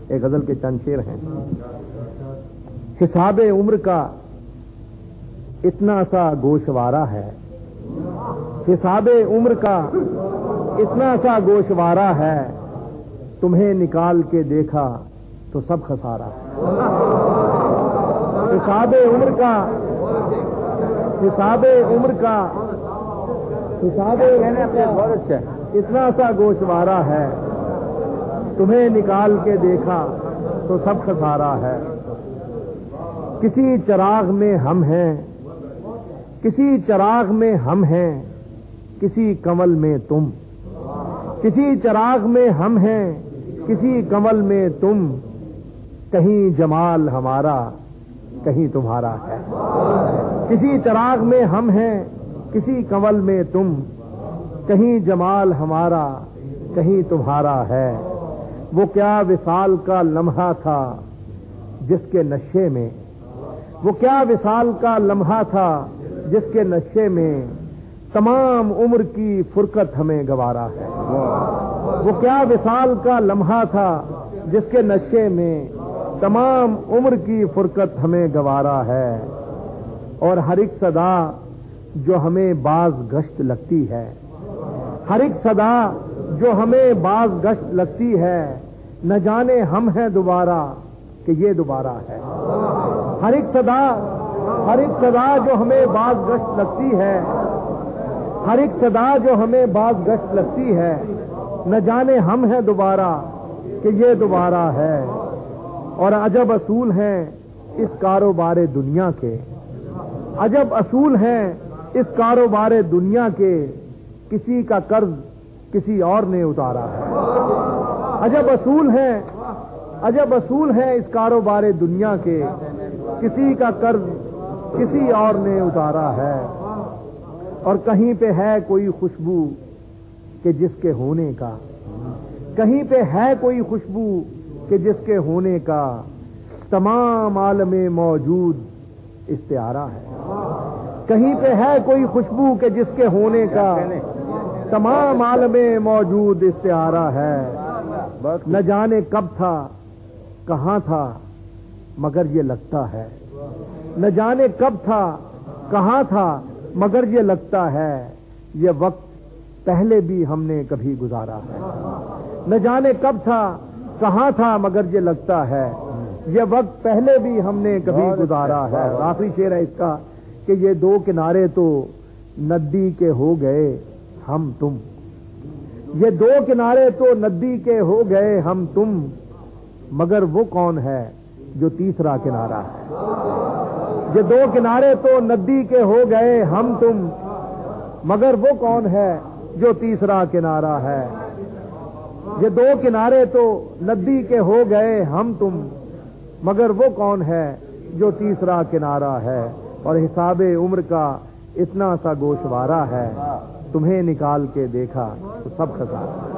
ایک غزل کے چند شعر ہیں. حساب عمر کا اتنا سا گوشوارہ ہے، حساب عمر کا اتنا سا گوشوارہ ہے، تمہیں نکال کے دیکھا تو سب خسارہ ہے. حساب عمر کا اتنا سا گوشوارہ ہے، تمہیں نکال کے دیکھا تو سب خسارہ ہے. کسی چراغ میں ہم ہیں، کسی چراغ میں ہم ہیں، کسی کنول میں تم، کسی چراغ میں ہم ہیں، کسی کنول میں تم، کہیں جمال ہمارا کہیں تمہارا ہے. کسی چراغ میں ہم ہیں، کسی کنول میں تم، کہیں جمال ہمارا کہیں تمہارا ہے. وہ کیا وصال کا لمحہ تھا جس کے نشے میں، وہ کیا وصال کا لمحہ تھا جس کے نشے میں تمام عمر کی فرقت ہمیں گوارا ہے. وہ کیا وصال کا لمحہ تھا جس کے نشے میں تمام عمر کی فرقت ہمیں گوارا ہے. اور ہر ایک صدا جو ہمیں باز گشت لگتی ہے، ہر ایک صدا جو ہمیں باز گشت لگتی ہے، نہ جانے ہم ہیں دوبارہ کہ یہ دوبارہ ہے. ہر ایک صدا جو ہمیں باز گشت لگتی ہے، ہر ایک صدا جو ہمیں باز گشت لگتی ہے، نہ جانے ہم ہیں دوبارہ کہ یہ دوبارہ ہے. اور عجب اصول ہیں اس کاروبار دنیا کے، عجب اصول ہیں اس کاروبار دنیا کے، کسی کا قرض کسی اور نے اتارا ہے. عجب اصول ہیں اس کاروبار دنیا کے، کسی کا قرض کسی اور نے اتارا ہے. اور کہیں پہ ہے کوئی خوشبو کہ جس کے ہونے کا، کہیں پہ ہے کوئی خوشبو کہ جس کے ہونے کا تمام عالم موجود استعارہ ہے. کہیں پہ ہے کوئی خوشبو کہ جس کے ہونے کا تمام عالم موجود استعارہ ہے. نہ جانے کب تھا کہاں تھا مگر یہ لگتا ہے، نہ جانے کب تھا کہاں تھا مگر یہ لگتا ہے، یہ وقت پہلے بھی ہم نے کبھی گزارا ہے. نہ جانے کب تھا کہاں تھا مگر یہ لگتا ہے، یہ وقت پہلے بھی ہم نے کبھی گزارا ہے. آخری شعر ہے اس کا کہ یہ دو کنارے تو ندی کے ہو گئے ہم تم، یہ دو کنارے تو ندی کے ہو گئے ہم تم، مگر وہ کون ہے جو تیسرا کنارہ ہے. یہ دو کنارے تو ندی کے ہو گئے ہم تم، مگر وہ کون ہے جو تیسرا کنارہ ہے. یہ دو کنارے تو ندی کے ہو گئے ہم تم، مگر وہ کون ہے جو تیسرا کنارہ ہے. اور حساب عمر کا اتنا سا گوشوارہ ہے، تمہیں نکال کے دیکھا تو سب خسارہ.